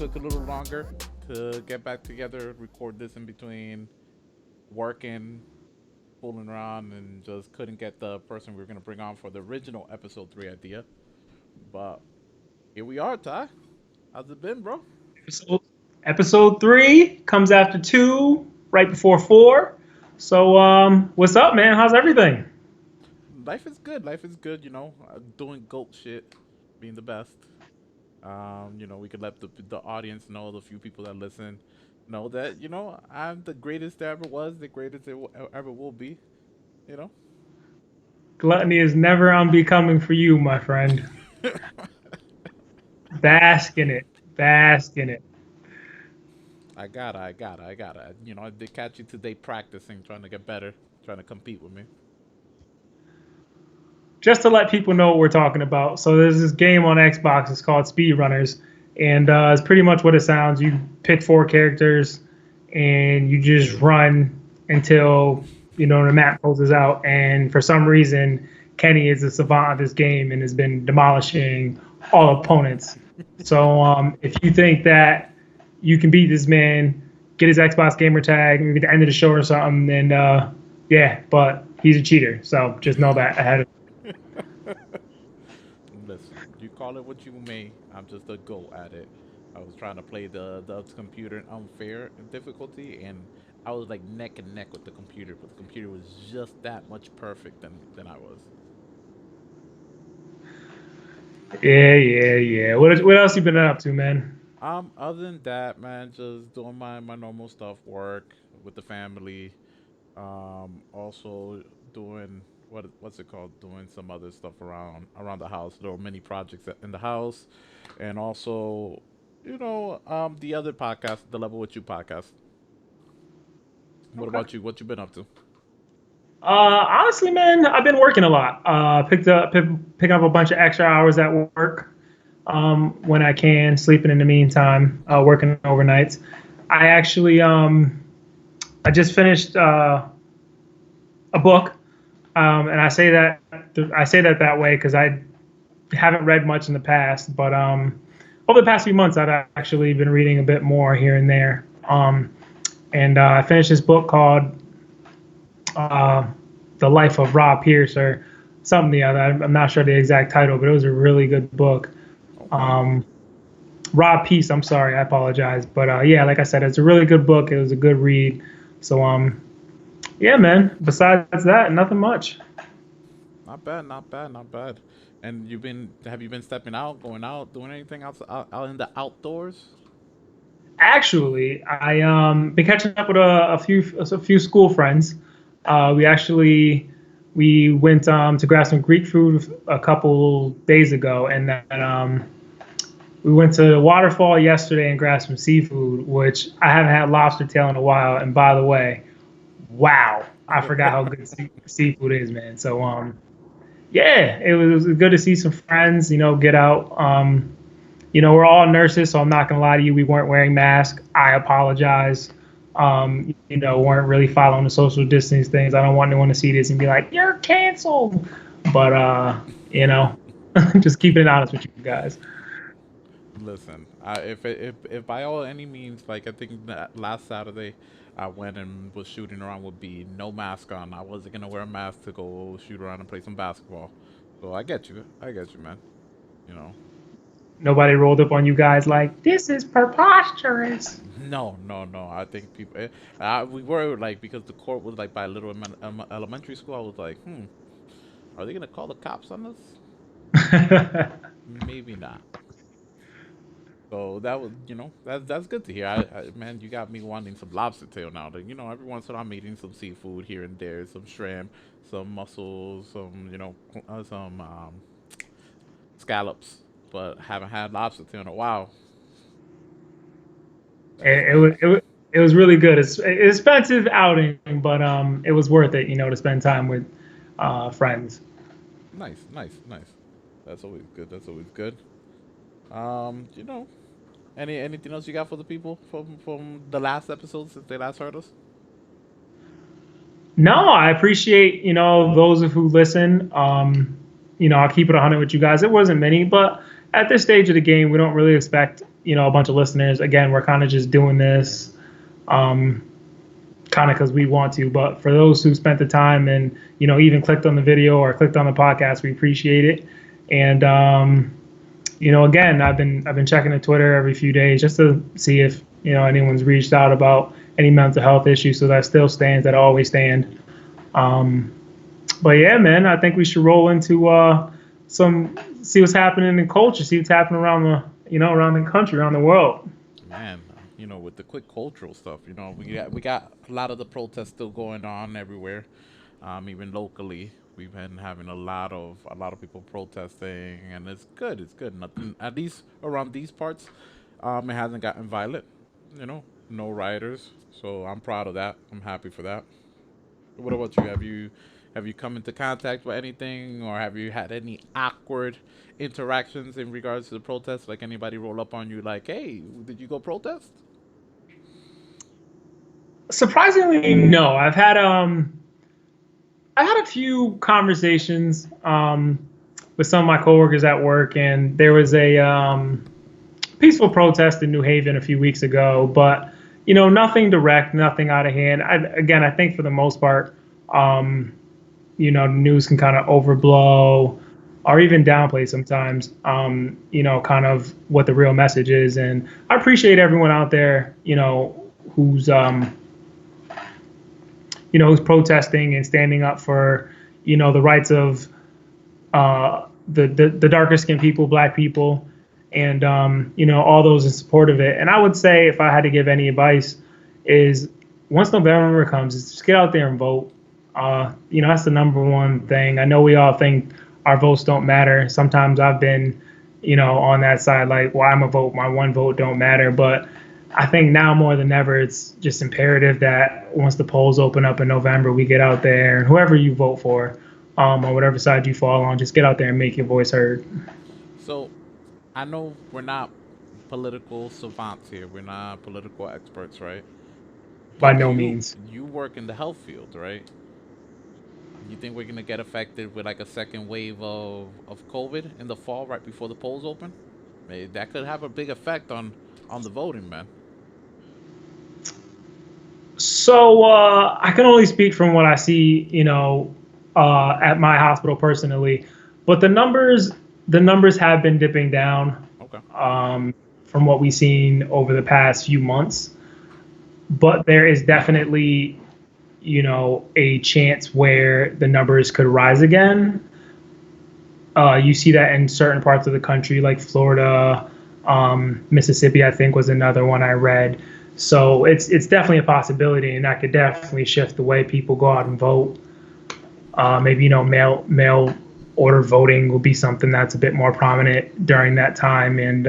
took a little longer to get back together, record this in between working, fooling around, and just couldn't get the person we were gonna bring on for the original episode 3 idea. But here we are, Ty. How's it been, bro? Episode, episode 3 comes after 2, right before 4. So, what's up, man? How's everything? Life is good. Life is good. Doing goat shit, being the best. We could let the audience know, the few people that listen, know that I'm the greatest there ever was, the greatest ever will be. You know. Gluttony is never unbecoming for you, my friend. Bask in it. Bask in it. I gotta. They catch you today practicing, trying to get better, trying to compete with me. Just to let people know what we're talking about. So, there's this game on Xbox. It's called Speedrunners. And it's pretty much what it sounds. You pick 4 characters and you just run until the map closes out. And for some reason, Kenny is the savant of this game and has been demolishing all opponents. So if you think that you can beat this man, get his Xbox gamer tag, maybe at the end of the show or something, and yeah, but he's a cheater. So just know that ahead of. Listen, you call it what you may. I'm just a go at it. I was trying to play the computer in unfair difficulty, and I was like neck and neck with the computer, but the computer was just that much perfect than I was. Yeah, yeah, yeah. What else you been up to, man? Other than that, man, just doing my normal stuff, work with the family. Also doing what's it called? Doing some other stuff around the house, little mini projects in the house, and also, the other podcast, the Level with You podcast. What Okay. about you? What you been up to? Honestly, man, I've been working a lot. Picking up a bunch of extra hours at work when I can, sleeping in the meantime, working overnights. I actually I just finished a book, and I say that way because I haven't read much in the past, but over the past few months, I've actually been reading a bit more here and there. And I finished this book called uh, "The Life of Rob Pierce" or something. The other, I'm not sure the exact title, but it was a really good book. Okay. Um, Rob Peace, I'm sorry, I apologize, but yeah, like I said, it's a really good book. It was a good read. So yeah, man. Besides that, nothing much. Not bad, not bad, not bad. And have you been stepping out, going out, doing anything out in the outdoors? Actually, I been catching up with a few school friends. We actually we went to grab some Greek food a couple days ago, and then we went to the waterfall yesterday and grabbed some seafood, which I haven't had lobster tail in a while. And by the way, wow, I forgot how good seafood is, man. So yeah, it was good to see some friends. Get out. We're all nurses, so I'm not gonna lie to you. We weren't wearing masks. I apologize. Weren't really following the social distance things. I don't want anyone to see this and be like, "You're canceled." But you know, just keeping it honest with you guys. Listen, if by all any means, like I think that last Saturday, I went and was shooting around with B, no mask on. I wasn't gonna wear a mask to go shoot around and play some basketball. So I get you, man. You know, Nobody rolled up on you guys like this is preposterous. no, no, no. I think people, we were like because the court was like by a little elementary school. I was like, are they gonna call the cops on us? Maybe not. So that was, that's good to hear. Man, you got me wanting some lobster tail now. Every once in a while I'm eating some seafood here and there, some shrimp, some mussels, some scallops, but haven't had lobster tail in a while. That's it, it was it was it was really good. It's an expensive outing, but it was worth it. To spend time with friends. nice, nice, nice. That's always good. That's always good. Um, you know, anything else you got for the people from the last episode since they last heard us? No, I appreciate those of who listen. I'll keep it 100 with you guys. It wasn't many, but at this stage of the game, we don't really expect, a bunch of listeners. Again, we're kind of just doing this, um, kind of because we want to. But for those who spent the time and, even clicked on the video or clicked on the podcast, we appreciate it. And, again, I've been checking the Twitter every few days just to see if, anyone's reached out about any mental health issues. So that still stands. That always stand. But yeah, man, I think we should roll into see what's happening in culture, see what's happening around around the country, around the world. Man, with the quick cultural stuff, we got a lot of the protests still going on everywhere, even locally. We've been having a lot of people protesting, and it's good. It's good. Nothing, at least around these parts, it hasn't gotten violent. No rioters. So I'm proud of that. I'm happy for that. What about you? Have you come into contact with anything, or have you had any awkward interactions in regards to the protests? Like anybody roll up on you, like, "Hey, did you go protest?" Surprisingly, no. I've had a few conversations with some of my coworkers at work, and there was a peaceful protest in New Haven a few weeks ago, but nothing direct, nothing out of hand. Again, I think for the most part, the news can kind of overblow or even downplay sometimes, kind of what the real message is. And I appreciate everyone out there, who's who's protesting and standing up for, the rights of the darker skinned people, black people, and all those in support of it. And I would say, if I had to give any advice, is once November comes, is just get out there and vote. That's the number one thing. I know we all think our votes don't matter. Sometimes I've been, on that side, like, well, I'm a vote, my one vote don't matter. But I think now more than ever, it's just imperative that once the polls open up in November, we get out there, and whoever you vote for, or whatever side you fall on, just get out there and make your voice heard. So I know we're not political savants here. We're not political experts, right? By But no you means. you work in the health field, right? You think we're gonna get affected with like a second wave of COVID in the fall, right before the polls open? Maybe that could have a big effect on the voting, man. So I can only speak from what I see, at my hospital personally, but the numbers have been dipping down, Okay. from what we've seen over the past few months. But there is definitely, a chance where the numbers could rise again. You see that in certain parts of the country, like Florida, Mississippi, I think was another one I read. So it's definitely a possibility, and that could definitely shift the way people go out and vote. Maybe mail order voting will be something that's a bit more prominent during that time, and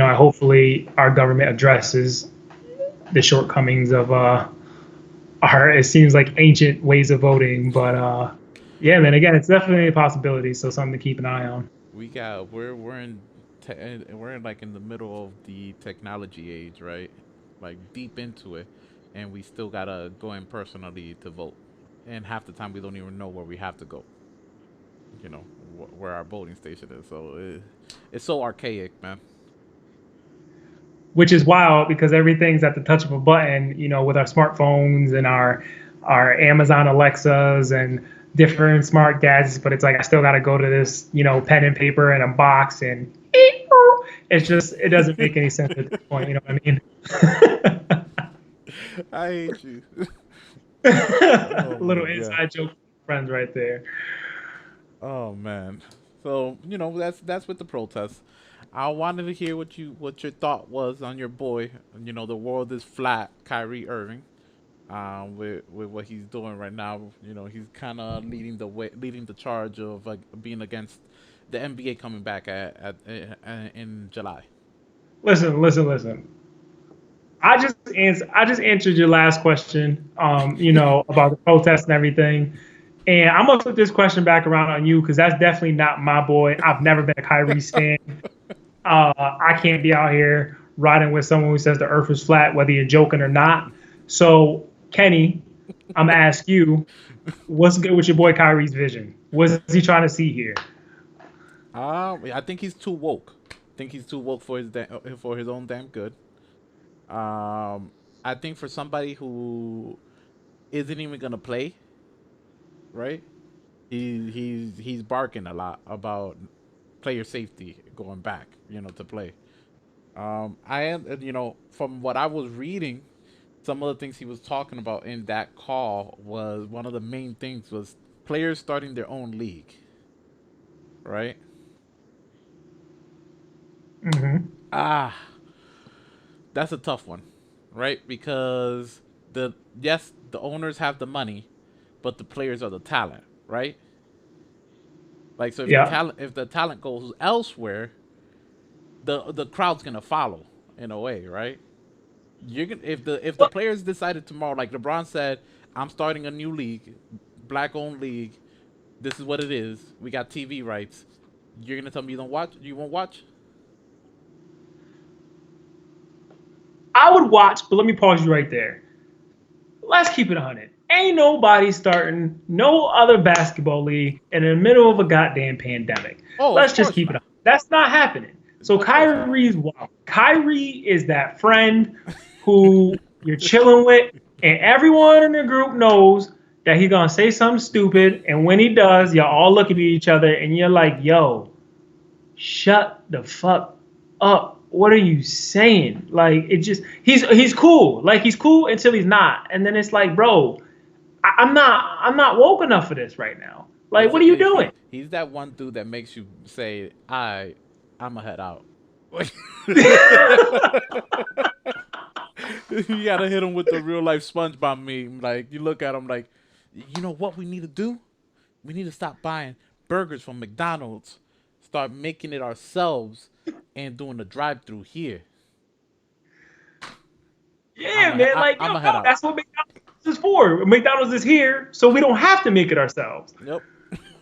hopefully our government addresses the shortcomings of our, it seems like, ancient ways of voting. But yeah, man, again, it's definitely a possibility. So something to keep an eye on. We're in like in the middle of the technology age, right? Like deep into it, and we still gotta go in personally to vote. And half the time we don't even know where we have to go. Where our voting station is. So it's so archaic, man. Which is wild because everything's at the touch of a button, with our smartphones and our Amazon Alexas and different smart gadgets. But it's like I still got to go to this, pen and paper and a box, and it doesn't make any sense at this point. You know what I mean? I hate you. A Oh little my god. inside joke, friends, right there. Oh man. So that's with the protests. I wanted to hear what your thought was on your boy. The world is flat, Kyrie Irving. With what he's doing right now, he's kind of leading the charge of being against the NBA coming back in July. Listen, listen, listen. I just answered your last question, about the protest and everything. And I'm gonna flip this question back around on you because that's definitely not my boy. I've never been a Kyrie stan. I can't be out here riding with someone who says the earth is flat, whether you're joking or not. So, Kenny, I'm gonna ask you, what's good with your boy Kyrie's vision? What's he trying to see here? I think he's too woke. I think he's too woke for for his own damn good. I think for somebody who isn't even gonna play, right? He's barking a lot about player safety going back, to play. I am, from what I was reading, some of the things he was talking about in that call was one of the main things was players starting their own league, right? Hmm. Ah, that's a tough one, right? Because the yes, the owners have the money, but the players are the talent, right? Like so, Yeah. if the talent goes elsewhere, the crowd's gonna follow in a way, right? You're gonna if the players decided tomorrow, like LeBron said, I'm starting a new league, black owned league. This is what it is. We got TV rights. You're gonna tell me you don't watch? You won't watch? I would watch, but let me pause you right there. Let's keep it 100. Ain't nobody starting no other basketball league in the middle of a goddamn pandemic. Oh, of Let's just course keep it not. 100. That's not happening. So Of course not. Kyrie's wow. Kyrie is that friend who you're chilling with, and everyone in the group knows that he's gonna say something stupid, and when he does, y'all all look at each other and you're like, yo, shut the fuck up. What are you saying? Like it just he's cool. Like he's cool until he's not. And then it's like, bro, I'm not woke enough for this right now. Like, what are you doing? He's that one dude that makes you say, I'ma head out." You gotta hit him with the real life SpongeBob meme. Like you look at him like, you know what we need to do? We need to stop buying burgers from McDonald's, start making it ourselves, and doing the drive-through here. Yeah, man. Like, yo, I'ma head no, out. that's what McDonald's is for. McDonald's is here, so we don't have to make it ourselves. Yep.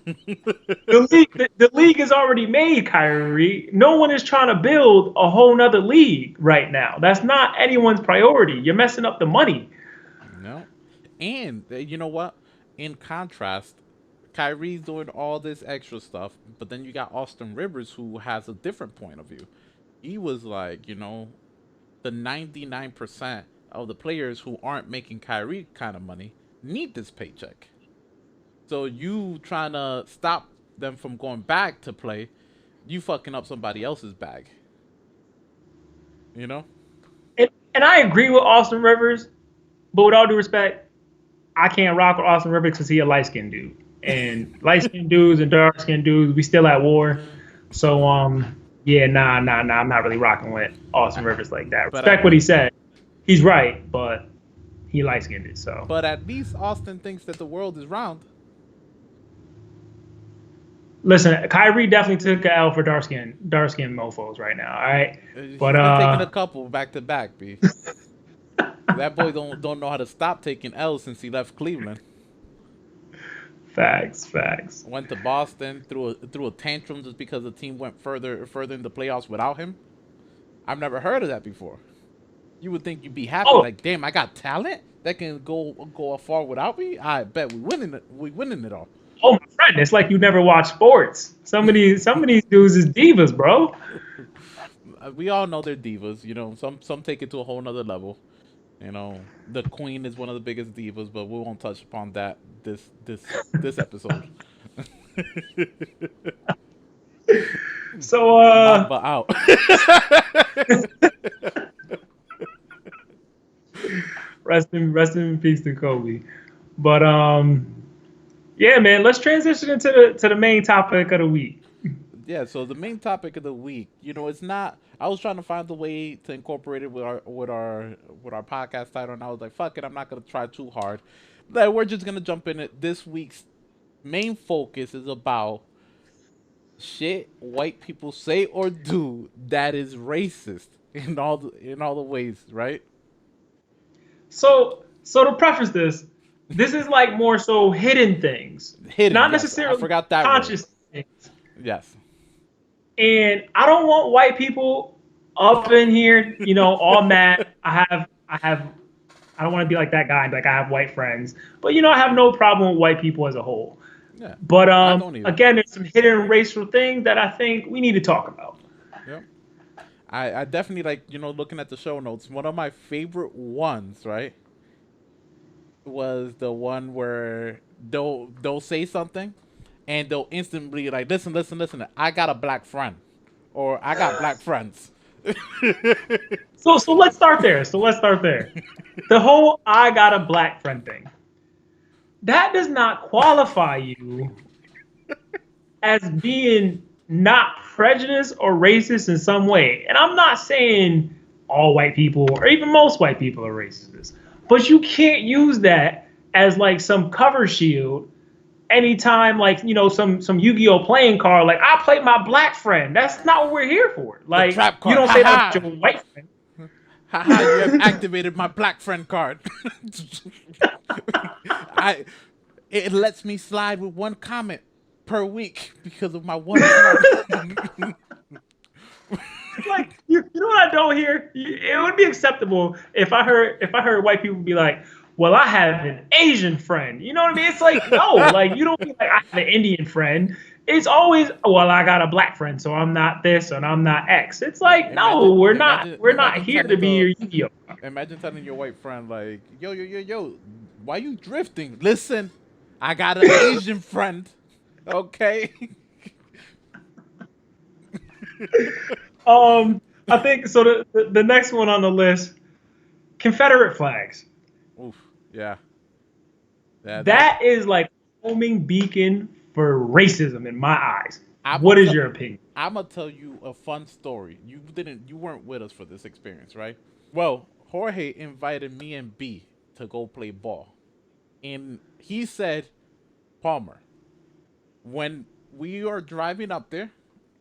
The league is already made, Kyrie. No one is trying to build a whole nother league right now. That's not anyone's priority. You're messing up the money. No. And you know what? In contrast, Kyrie's doing all this extra stuff, but then you got Austin Rivers who has a different point of view. He was like, the 99% of the players who aren't making Kyrie kind of money need this paycheck. So you trying to stop them from going back to play, you fucking up somebody else's bag. You know? And I agree with Austin Rivers, but with all due respect, I can't rock with Austin Rivers because he a light skinned dude. And light skinned dudes and dark skinned dudes, we still at war. So yeah, nah. I'm not really rocking with Austin Rivers like that. But at Respect what he said. He's right, but he light skinned it. So but at least Austin thinks that the world is round. listen, Kyrie definitely took a L for dark skin mofos right now. All right. But He's been taking a couple back to back, B. That boy don't know how to stop taking L's since he left Cleveland. facts. Went to Boston, threw a tantrum just because the team went further in the playoffs without him. I've never heard of that before. You would think you'd be happy, Oh, like, damn, I got talent that can go far without me. I bet we winning it. We winning it all. oh, my friend, it's like you never watch sports. Some of these dudes is divas, bro. We all know they're divas. Some take it to a whole nother level. The Queen is one of the biggest divas, but we won't touch upon that this episode. So Mamba out. rest in peace to Kobe. But yeah, man, let's transition into the main topic of the week. Yeah, so the main topic of the week, it's not. I was trying to find a way to incorporate it with our podcast title, and I was like, "Fuck it, I'm not gonna try too hard." But we're just gonna jump in it. This week's main focus is about shit white people say or do that is racist in all the ways, right? So to preface this, this is like more so hidden things, Hidden, not yes, I necessarily forgot that word. conscious things. Yes, And I don't want white people up in here, all mad. I don't want to be like that guy. Like I have white friends, but I have no problem with white people as a whole. Yeah, But I don't either. again, there's some hidden racial things that I think we need to talk about. Yep. I definitely like, looking at the show notes. One of my favorite ones, right, was the one where they'll say something and they'll instantly like, listen, listen, listen. I got a black friend, or I got black friends. So let's start there. So let's start there. The whole "I got a black friend" thing, that does not qualify you as being not prejudiced or racist in some way. And I'm not saying all white people or even most white people are racist, but you can't use that as like some cover shield anytime, like, some Yu-Gi-Oh playing card, like, I play my black friend. That's not what we're here for. The Like, trap you card. don't Ha say that about ha. your white friend. Ha ha. You have activated my black friend card. I it lets me slide with one comment per week because of my one friend. Like, you know what I don't hear? It would be acceptable if I heard white people be like, "Well, I have an Asian friend." You know what I mean? It's like, no, like, you don't mean like I have an Indian friend. It's always, well, I got a black friend, so I'm not this and I'm not X. It's like, no, imagine, we're not. imagine, We're not imagine here to telling be the, your Yu-Gi-Oh. imagine telling your white friend like, yo, yo, yo, yo, why you drifting? Listen, I got an Asian friend. Okay. I think so. The next one on the list, Confederate flags. Oof. Yeah. Yeah. That's. That is like homing beacon for racism in my eyes. I'm gonna What is tell. your opinion? I'm gonna tell you a fun story. You weren't with us for this experience, right? Well, Jorge invited me and B to go play ball, and he said, Palmer, when we are driving up there,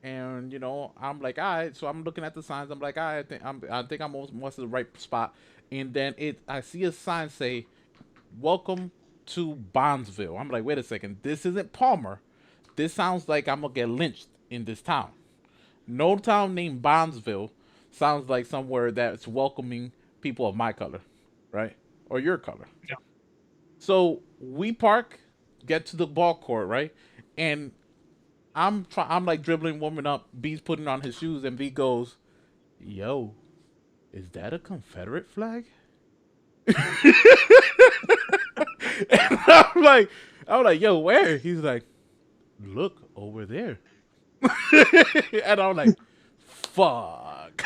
and I'm like, all right. So I'm looking at the signs. I'm like, all right, I think I'm almost at the right spot. And then I see a sign say, "Welcome to Bondsville." I'm like, wait a second. This isn't Palmer. This sounds like I'm gonna get lynched in this town. No town named Bondsville sounds like somewhere that's welcoming people of my color, right? Or your color. So we park, get to the ball court, right? And I'm like dribbling, warming up. B's putting on his shoes, and B goes, "Yo, is that a Confederate flag?" And I'm like, "Yo, where?" He's like, "Look over there." And I'm like, "Fuck."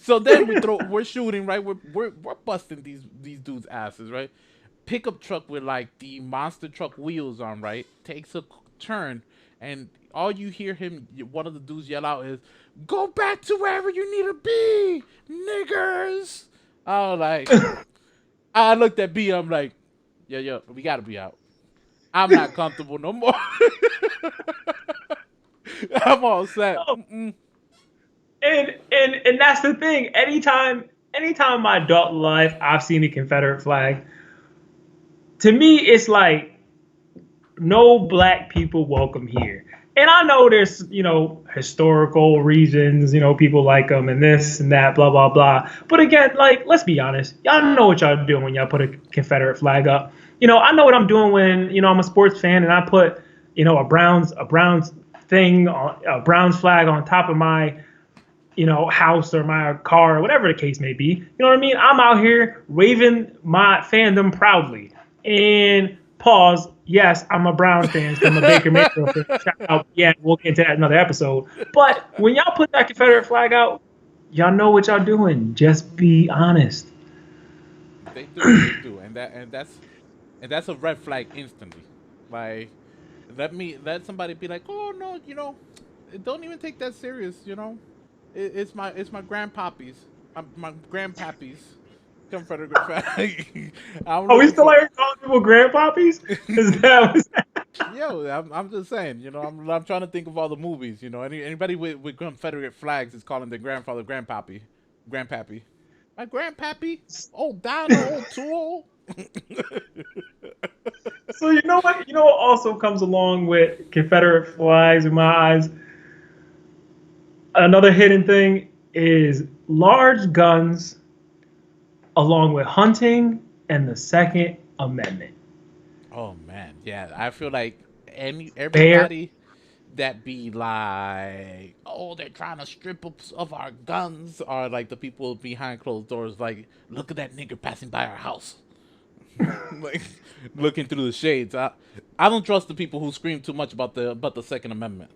So then we're shooting, right? We're busting these dudes' asses, right? Pickup truck with like the monster truck wheels on, right? Takes a turn, and all you hear one of the dudes yell out is, "Go back to wherever you need to be, niggers!" I was like, I looked at B. I'm like, yo, we gotta be out. I'm not comfortable no more. I'm all set. No. And that's the thing. Anytime in my adult life I've seen a Confederate flag, to me it's like no black people welcome here. And I know there's, historical reasons, people like them and this and that, blah, blah, blah. But again, like, let's be honest. Y'all know what y'all doing when y'all put a Confederate flag up. I know what I'm doing when, I'm a sports fan and I put, a Browns thing, a Browns flag on top of my, house or my car or whatever the case may be. You know what I mean? I'm out here waving my fandom proudly. And pause. Yes, I'm a Browns fan. I'm a Baker Mayfield fan. Shout out. Yeah, we'll get into that in another episode. But when y'all put that Confederate flag out, y'all know what y'all doing. Just be honest. They do, and that's a red flag instantly. Like, let somebody be like, oh no, don't even take that serious. It's my grandpappies, my grandpappies, Confederate flag. I'm Are we looking still for. like calling people grandpappies? Is that was Yo, I'm just saying, I'm trying to think of all the movies, anybody with Confederate flags is calling their grandfather grandpappy. My grandpappy, old Donald, old Tool. so? You know what? You know what also comes along with Confederate flags in my eyes. Another hidden thing is large guns along with hunting and the Second Amendment. Oh man, yeah. I feel like any Fair. everybody that be like, oh, they're trying to strip us of our guns, or like the people behind closed doors, like, look at that nigger passing by our house, like looking through the shades. I don't trust the people who scream too much about the Second Amendment.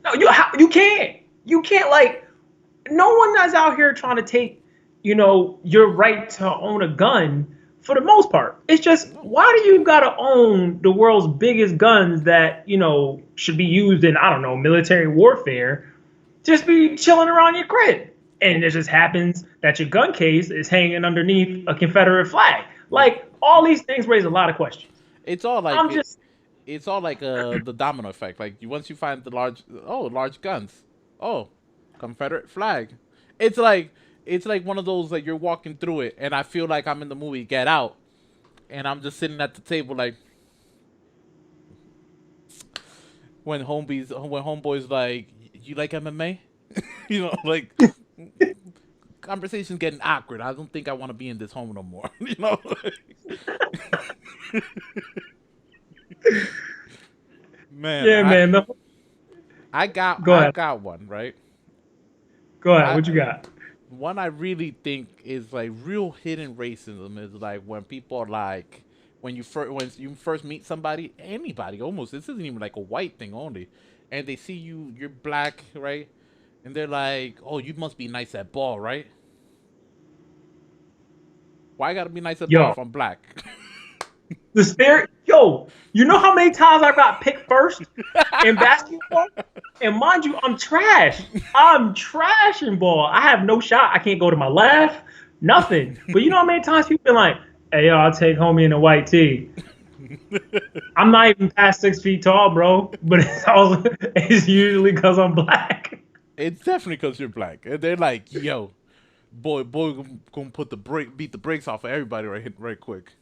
No, you can't. You can't like no one that's out here trying to take, your right to own a gun for the most part. It's just No, why do you gotta own the world's biggest guns that, should be used in, I don't know, military warfare, just be chilling around your crib. And it just happens that your gun case is hanging underneath a Confederate flag. yep. Like all these things raise a lot of questions. It's all like I'm just it's all like the domino effect. Like once you find the large guns, oh, Confederate flag. It's like it's like one of those like you're walking through it, and I feel like I'm in the movie Get Out, and I'm just sitting at the table like when homeboys like, you like MMA, like conversation's getting awkward. I don't think I want to be in this home no more. Man, yeah, man. No, go I ahead. got one, right? Go ahead. What you I got? One I really think is like real hidden racism is like when people are like, when you first meet somebody, anybody almost, this isn't even like a white thing only, and they see you're black, right? And they're like, oh, you must be nice at ball, right? Why I gotta be nice at ball Yo, if I'm black? yo, you know how many times I got picked first in basketball? And mind you, I'm trash. I'm trash in ball. I have no shot. I can't go to my left, nothing. But you know how many times people been like, hey, yo, I'll take homie in a white tee. I'm not even past 6 feet tall, bro. But it's usually because I'm black. It's definitely because you're black. And they're like, yo, boy, gonna beat the brakes off of everybody right quick.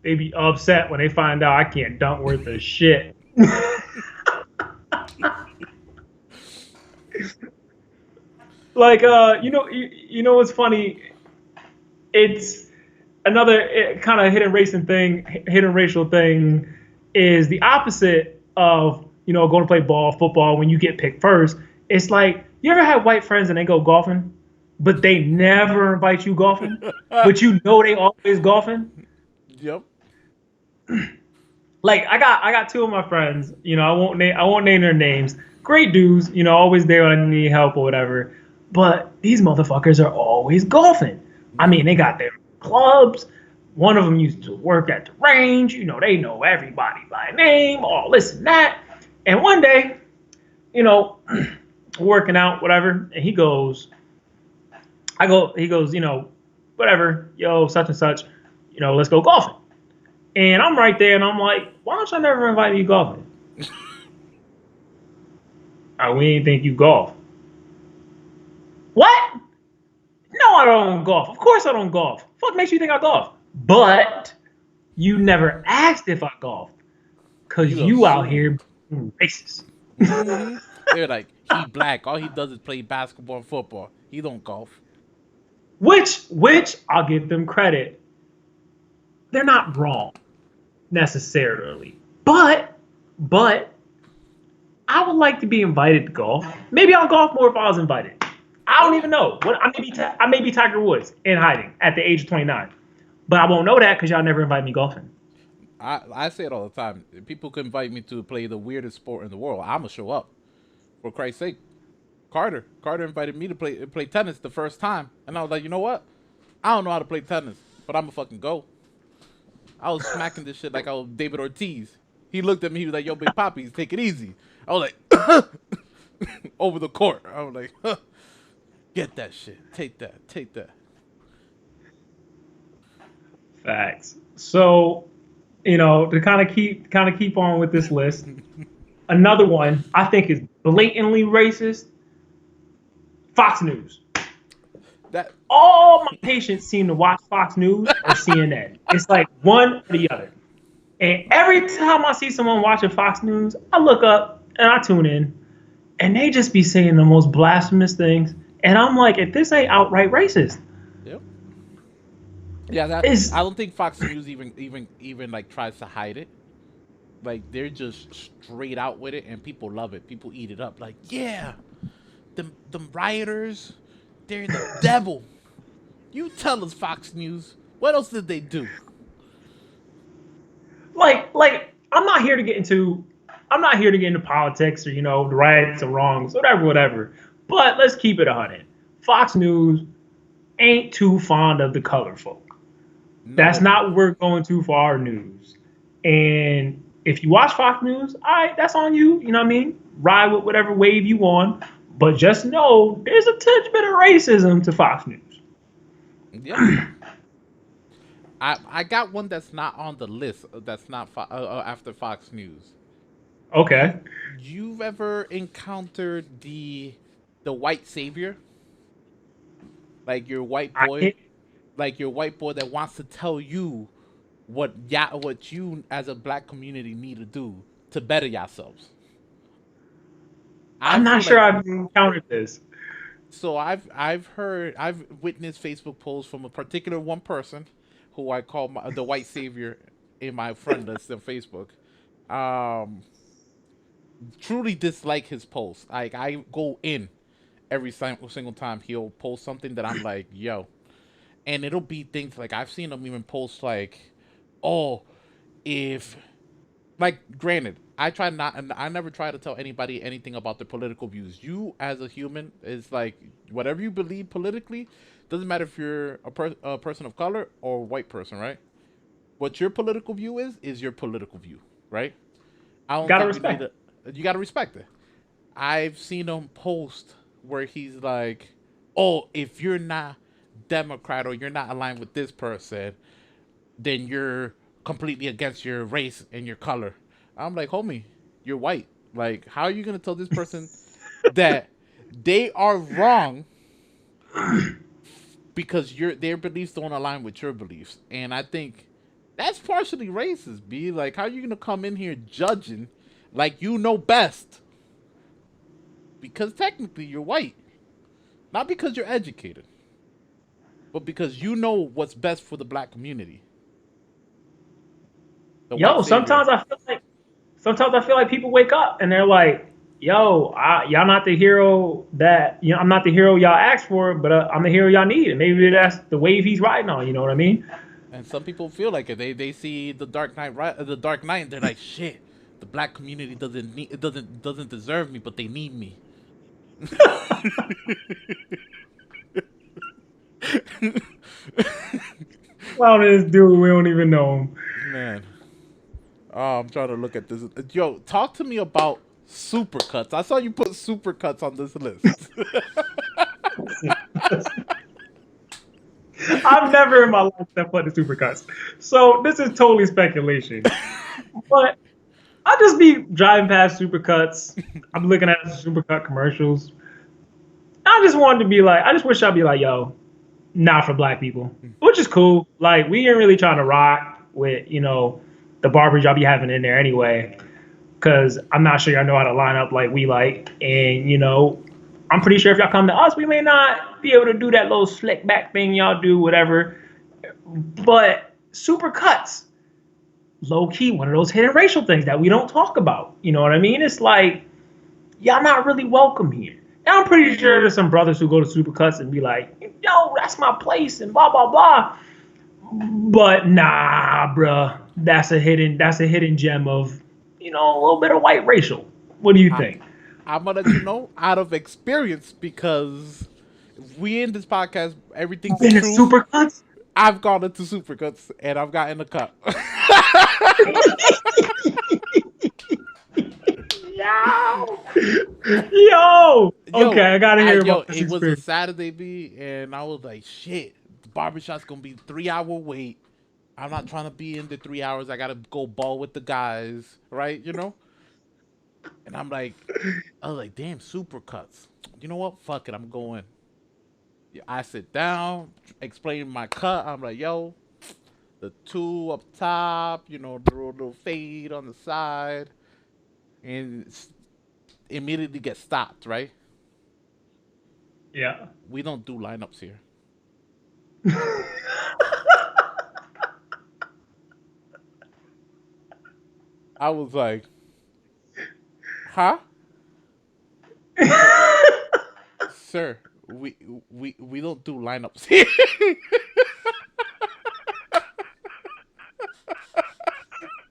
They be upset when they find out I can't dunk worth a shit. Like, you know what's funny? It's another kind of hidden racial thing is the opposite of going to play ball, football when you get picked first. It's like you ever had white friends and they go golfing, but they never invite you golfing, but you know they always golfing. Yep. Like I got two of my friends. I won't name their names. Great dudes. Always there when I need help or whatever. But these motherfuckers are always golfing. I mean, they got their clubs. One of them used to work at the range. They know everybody by name, all this and that. And one day, you know, working out, whatever, and he goes, he goes, whatever, yo, such and such, let's go golfing. And I'm right there, and I'm like, why don't you never invite me golfing? We ain't think you golf. What? No, I don't golf. Of course I don't golf. Fuck makes you think I golf? But you never asked if I golfed, cause You you out assumed. here being racist. They're like, he black. All he does is play basketball and football. He don't golf. Which I'll give them credit. They're not wrong necessarily, but I would like to be invited to golf. Maybe I'll golf more if I was invited. I don't even know. What I may be Tiger Woods in hiding at the age of 29, but I won't know that because y'all never invite me golfing. I say it all the time. If people could invite me to play the weirdest sport in the world, I'ma show up. For Christ's sake. Carter invited me to play tennis the first time. And I was like, you know what? I don't know how to play tennis, but I'ma fucking go. I was smacking this shit like I was David Ortiz. He looked at me, he was like, yo, Big Poppy, take it easy. I was like, over the court. I was like, huh, get that shit. Take that. Take that. Facts. So, to kind of keep on with this list, another one I think is blatantly racist. Fox News. That All my patients seem to watch Fox News or CNN. It's like one or the other. And every time I see someone watching Fox News, I look up and I tune in, and they just be saying the most blasphemous things. And I'm like, if this ain't outright racist, yep. Yeah, that It's I don't think Fox News even like tries to hide it. Like they're just straight out with it, and people love it. People eat it up. Like, yeah, them rioters, they're the devil. You tell us, Fox News. What else did they do? like I'm not here to get into politics or the rights or wrongs, whatever. But let's keep it 100. Fox News ain't too fond of the colored folk. That's No, not what we're going to for our news. And if you watch Fox News, all right, that's on you. You know what I mean? Ride with whatever wave you on. But just know there's a touch bit of racism to Fox News. yeah. I got one that's not on the list. That's not after Fox News. You Okay. you've ever encountered the white savior, like your white I boy, can't, like your white boy that wants to tell you what you as a black community need to do to better yourselves. I I'm feel not sure like I've encountered this. so I've witnessed Facebook posts from a particular one person who I call the white savior in my friend list on Facebook. Um, truly dislike his posts. Like I go in every single time he'll post something that I'm like, yo, and it'll be things like I've seen him even post like, oh, if like granted I try not and I never try to tell anybody anything about their political views. You as a human is like whatever you believe politically doesn't matter if you're a person of color or a white person, right? What your political view is your political view, right? I don't Gotta think you need respect. to. You got to respect it. I've seen him post where he's like, oh, if you're not Democrat or you're not aligned with this person, then you're completely against your race and your color. I'm like, homie, you're white. Like, how are you gonna tell this person that they are wrong because their beliefs don't align with your beliefs? And I think that's partially racist. Be like, how are you gonna come in here judging like you know best? Because technically you're white, not because you're educated, but because you know what's best for the black community. The white Yo, savior. sometimes I feel like people wake up and they're like, "Yo, y'all not the hero that I'm not the hero y'all asked for, but I'm the hero y'all need." And maybe that's the wave he's riding on. You know what I mean? And some people feel like it. They see the Dark Knight, right? The Dark Knight, and they're like, "Shit, the black community doesn't need, it doesn't deserve me, but they need me." Well, this dude, we don't even know him. Man, oh, I'm trying to look at this. Yo, talk to me about supercuts. I saw you put supercuts on this list. I've never in my life stepped foot in supercuts, so this is totally speculation. But I just be driving past supercuts. I'm looking at supercut commercials. I just wanted to be like, I just wish I'd be like, yo, not for black people, which is cool. Like, we ain't really trying to rock with, the barbers y'all be having in there anyway, because I'm not sure y'all know how to line up like we like. And, I'm pretty sure if y'all come to us, we may not be able to do that little slick back thing y'all do, whatever. But supercuts, low key, one of those hidden racial things that we don't talk about. You know what I mean? It's like, y'all not really welcome here. And I'm pretty sure there's some brothers who go to Supercuts and be like, yo, that's my place and blah blah blah. But nah, bruh, that's a hidden gem of, a little bit of white racial. What do you I, think? I'm gonna let you know out of experience because we in this podcast, everything's Been to truth. Supercuts? I've gone into supercuts and I've gotten a cut. Yo, yo. Okay, Yo, I gotta hear yo, about this it was a experience. Saturday, B, and I was like, shit, the barbershop's gonna be 3 hour wait. I'm not trying to be in the 3 hours. I gotta go ball with the guys, right? And I was like, damn, super cuts. You know what? Fuck it, I'm going. Yeah, I sit down, explain my cut. I'm like, yo, the two up top, the little fade on the side, and immediately get stopped, right? Yeah. We don't do lineups here. I was like, huh? Sir, sir, we don't do lineups here.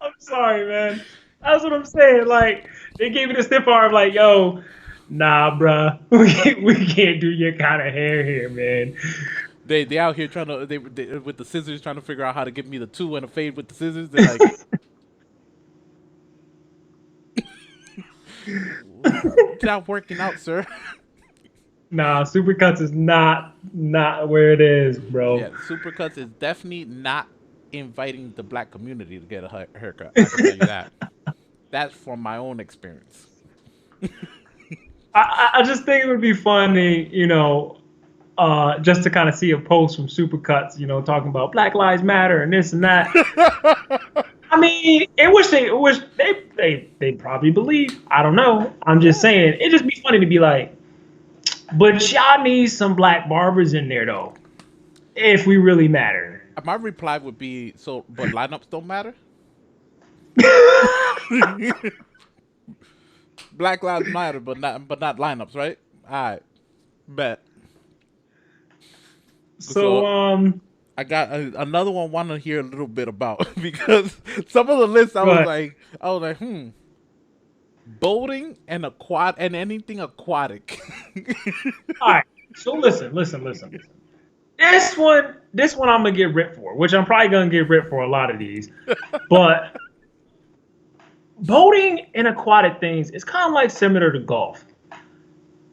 I'm sorry, man. That's what I'm saying. Like they gave me the stiff arm. Like, yo, nah, bruh, we can't do your kind of hair here, man. They out here trying to they with the scissors trying to figure out how to give me the two and a fade with the scissors. They're like, it's not working out, sir. Nah, supercuts is not where it is, bro. Yeah, supercuts is definitely not inviting the black community to get a haircut. I can tell you that. That's from my own experience. I just think it would be funny, just to kind of see a post from Supercuts, talking about Black Lives Matter and this and that. I mean, it was they probably believe. I don't know. I'm just Yeah. saying it just be funny to be like, but y'all need some black barbers in there though, if we really matter. My reply would be so, but lineups don't matter. Black lives matter, but not lineups, right? All right, bet. So So I got another one. Want to hear a little bit about because some of the lists but I was like, boating and anything aquatic. all right. So listen. This one I'm gonna get ripped for, which I'm probably gonna get ripped for a lot of these. But boating and aquatic things is kind of like similar to golf.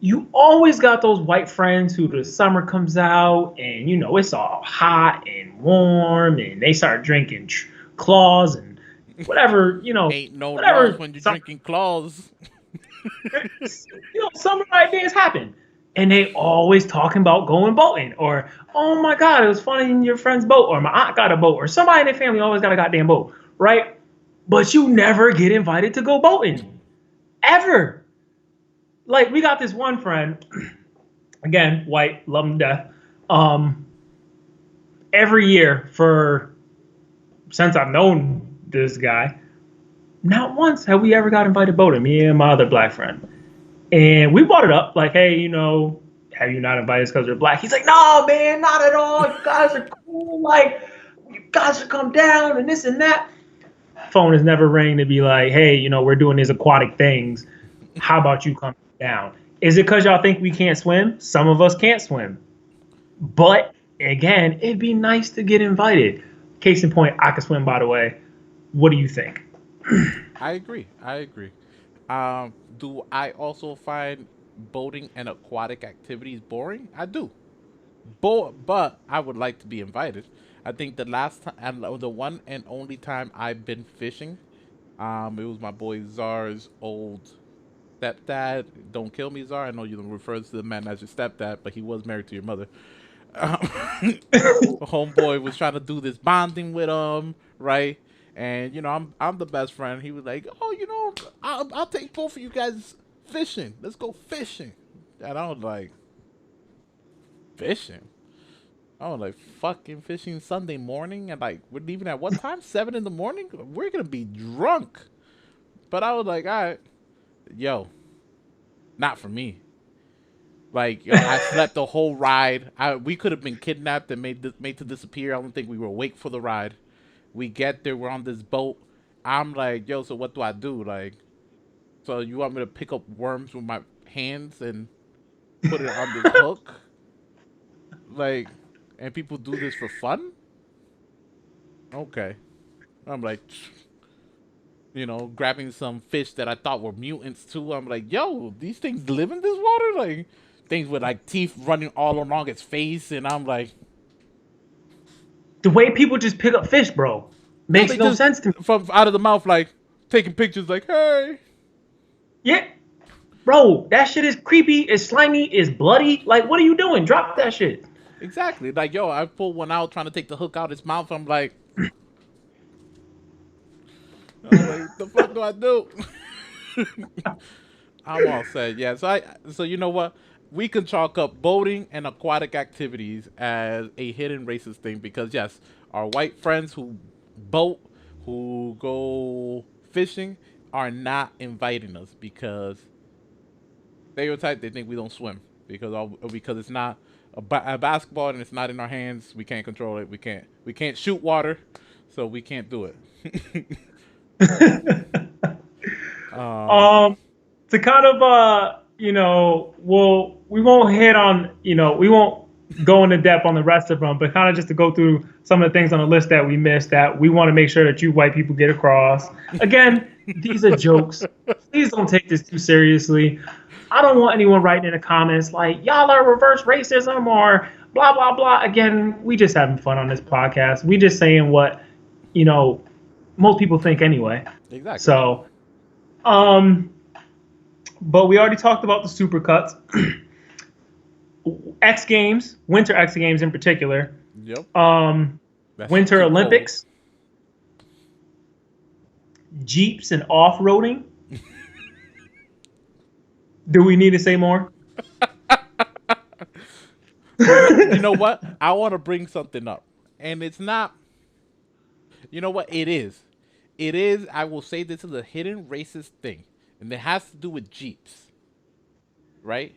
You always got those white friends who the summer comes out and it's all hot and warm and they start drinking claws and whatever Ain't no laws whatever when you're drinking claws. summer ideas happen, and they always talking about going boating or oh my god it was fun in your friend's boat or my aunt got a boat or somebody in their family always got a goddamn boat, right? But you never get invited to go boating ever. Like we got this one friend, again, white, love him to death. Um, every year for since I've known this guy, not once have we ever got invited boating. Me and my other black friend, and we brought it up like, hey, have you not invited us because we're black? He's like, no, man, not at all. You guys are cool. Like, you guys should come down and this and that. Phone has never rang to be like, hey, we're doing these aquatic things. How about you come down? Is it because y'all think we can't swim? Some of us can't swim. But again, it'd be nice to get invited. Case in point, I can swim, by the way. What do you think? I agree. I agree. Do I also find boating and aquatic activities boring? I do. But I would like to be invited. I think the last time and the one and only time I've been fishing, it was my boy Czar's old stepdad. Don't kill me, Czar. I know you don't refer to the man as your stepdad, but he was married to your mother. Um, homeboy was trying to do this bonding with him, right? And I'm the best friend. He was like, oh, I'll take both of you guys fishing. Let's go fishing. And I was like, fishing. I was like, fucking fishing Sunday morning, and like we're leaving at what time? 7 in the morning. We're gonna be drunk. But I was like, all right, yo, not for me. Like yo, I slept the whole ride. We could have been kidnapped and made to disappear. I don't think we were awake for the ride. We get there, we're on this boat. I'm like, yo, so what do I do? Like, so you want me to pick up worms with my hands and put it on this hook? Like, and people do this for fun? Okay. I'm like, grabbing some fish that I thought were mutants too. I'm like, yo, these things live in this water? Like, things with like teeth running all along its face. And I'm like, The way people just pick up fish, bro, no, makes they no just sense to me. from out of the mouth, like taking pictures, like, hey. Yeah, bro, that shit is creepy, it's slimy, it's bloody. Like, what are you doing? Drop that shit. Exactly. Like, yo, I pulled one out trying to take the hook out its mouth. I'm like, the fuck do I do? I'm all set. Yeah. So you know what? We can chalk up boating and aquatic activities as a hidden racist thing because yes, our white friends who boat, who go fishing are not inviting us because stereotype they think we don't swim because it's not a basketball and it's not in our hands. We can't control it. We can't shoot water, so we can't do it. um, um, to kind of we won't hit on we won't go into depth on the rest of them, but kind of just to go through some of the things on the list that we missed that we want to make sure that you white people get across. Again, these are jokes. Please don't take this too seriously. I don't want anyone writing in the comments like y'all are reverse racism or blah blah blah. Again, we just having fun on this podcast. We just saying what you know most people think anyway. exactly. So, um, but we already talked about the supercuts, X Games, Winter X Games in particular, Yep. um, That shit's Winter too cold. Olympics, Jeeps and off roading. Do we need to say more? But you know what? I want to bring something up, and it's not. You know what? It is. It is. I will say this is a hidden racist thing, and it has to do with Jeeps, right?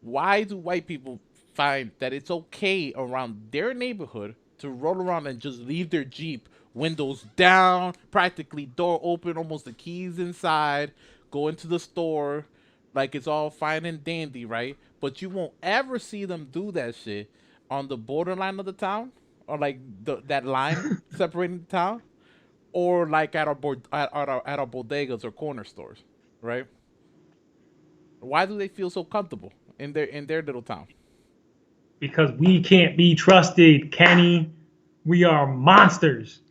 Why do white people find that it's okay around their neighborhood to roll around and just leave their Jeep windows down, practically door open, almost the keys inside, go into the store like it's all fine and dandy, right? But you won't ever see them do that shit on the borderline of the town or like that line separating the town or like at our bodegas or corner stores, right? Why do they feel so comfortable in their little town? Because we can't be trusted, Kenny. We are monsters.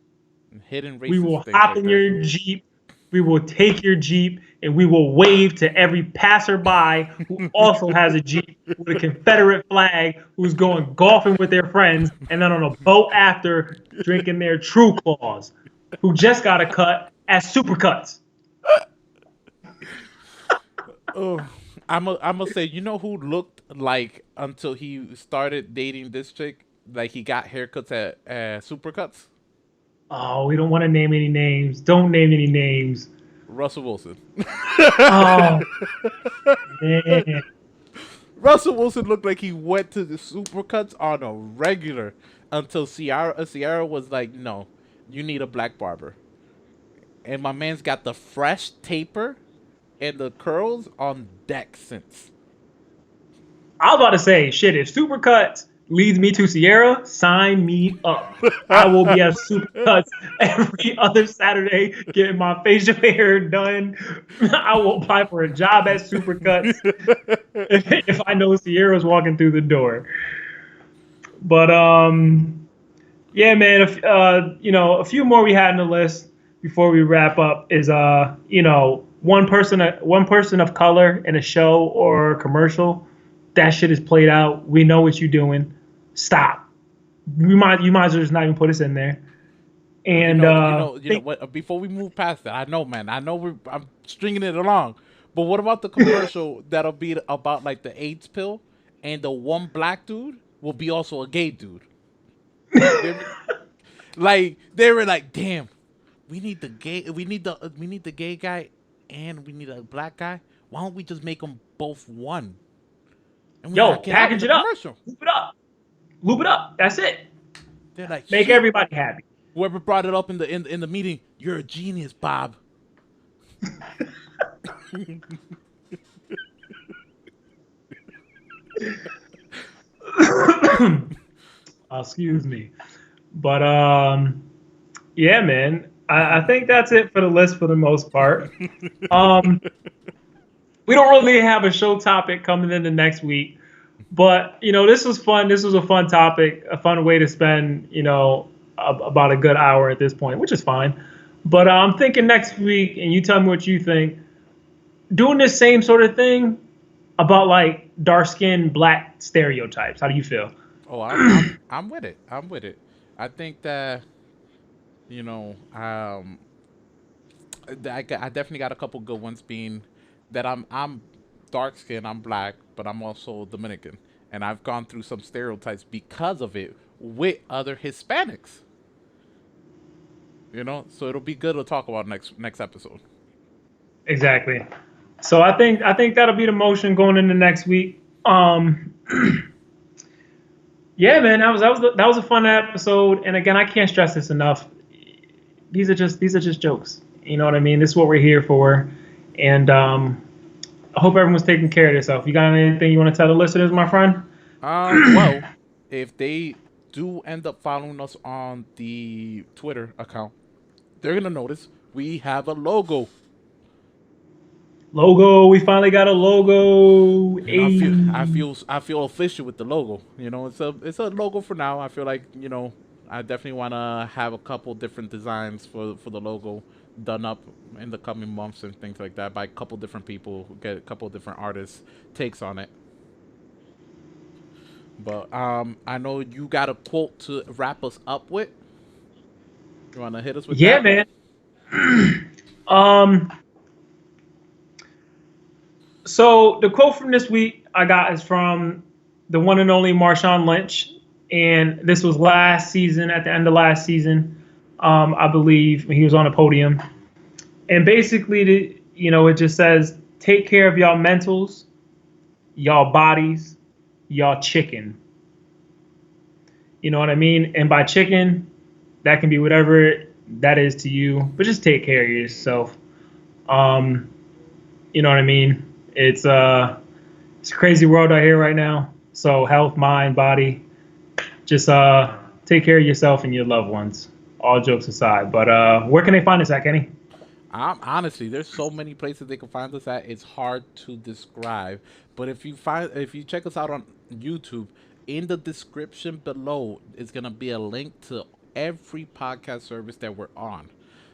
Hidden We racist will things hop right in there. your Jeep. We will take your Jeep and we will wave to every passerby who also has a Jeep with a Confederate flag who's going golfing with their friends and then on a boat after drinking their True Claws, who just got a cut as Supercuts. Oh, I'm gonna say, you know who looked like until he started dating this chick, like he got haircuts at Supercuts? Oh, we don't want to name any names. Don't name any names. Russell Wilson. Oh, man. Russell Wilson looked like he went to the Supercuts on a regular until Sierra was like, no, you need a black barber. And my man's got the fresh taper and the curls on deck since. I was about to say, shit, if Supercuts leads me to Sierra, sign me up. I will be at Supercuts every other Saturday getting my facial hair done. I will apply for a job at Supercuts if I know Sierra's walking through the door. But yeah, man, if a few more we had in the list before we wrap up is one person of color in a show or commercial. That shit is played out. We know what you're doing. Stop. You might as well just not even put us in there. You And know, you know, you know think what? Before we move past that, I know, man. I know I'm stringing it along, but what about the commercial that'll be about like the AIDS pill, and the one black dude will be also a gay dude? They're, like they were like, damn, we need the gay guy, and we need a black guy. Why don't we just make them both one, and we yo, knock it out in package the it up, commercial? loop it up, loop it up. That's it. They're like, Make shit. everybody happy. Whoever brought it up in the meeting, you're a genius, Bob. Excuse me. But yeah, man. I think that's it for the list for the most part. Um, we don't really have a show topic coming into next week, but this was fun. This was a fun topic, a fun way to spend about a good hour at this point, which is fine. But I'm thinking next week, and you tell me what you think. Doing this same sort of thing about like dark skinned black stereotypes. How do you feel? Oh, I'm with it. I'm with it. I think that you know, I definitely got a couple good ones. Being that I'm dark skinned, I'm black, but I'm also Dominican, and I've gone through some stereotypes because of it with other Hispanics. You know, so it'll be good to talk about next episode. Exactly. So I think that'll be the motion going into next week. Yeah, man, that was a fun episode. And again, I can't stress this enough. These are just jokes. You know what I mean? This is what we're here for. And I hope everyone's taking care of themselves. You got anything you want to tell the listeners, my friend? Well, if they do end up following us on the Twitter account, they're gonna notice we have a logo. Logo. We finally got a logo. You know, Ayy. I feel official with the logo. You know, it's a logo for now. I feel like I definitely want to have a couple different designs for the logo done up in the coming months and things like that by a couple different people, get a couple different artists takes on it. But I know you got a quote to wrap us up with. You want to hit us with Yeah, that? man. um. So the quote from this week I got is from the one and only Marshawn Lynch, and this was last season, at the end of last season, I believe, when he was on the podium. And basically, it just says, "Take care of y'all mentals, y'all bodies, y'all chicken." You know what I mean? And by chicken, that can be whatever that is to you, but just take care of yourself. Um, you know what I mean? It's a crazy world out here right now. So health, mind, body, just take care of yourself and your loved ones. All jokes aside, but where can they find us at, Kenny? Honestly, there's so many places they can find us at. It's hard to describe. But if you check us out on YouTube, in the description below is gonna be a link to every podcast service that we're on.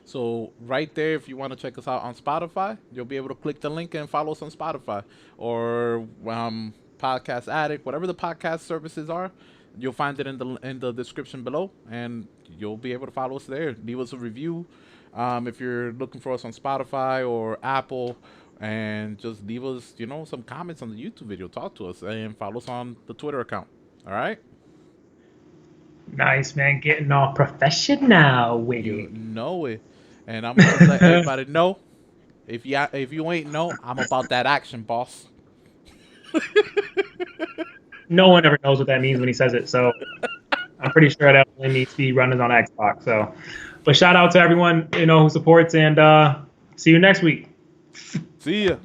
So right there, if you want to check us out on Spotify, you'll be able to click the link and follow us on Spotify or Podcast Addict, whatever the podcast services are. You'll find it in the description below, and you'll be able to follow us there. Leave us a review if you're looking for us on Spotify or Apple, and just leave us, some comments on the YouTube video. Talk to us and follow us on the Twitter account. All right, Nice, man. Getting all professional with you it. know it, and I'm gonna just let everybody know. If you ain't know, I'm about that action, boss. No one ever knows what that means when he says it, so I'm pretty sure that only means speed runners on Xbox. So, but shout out to everyone who supports, and see you next week. See ya.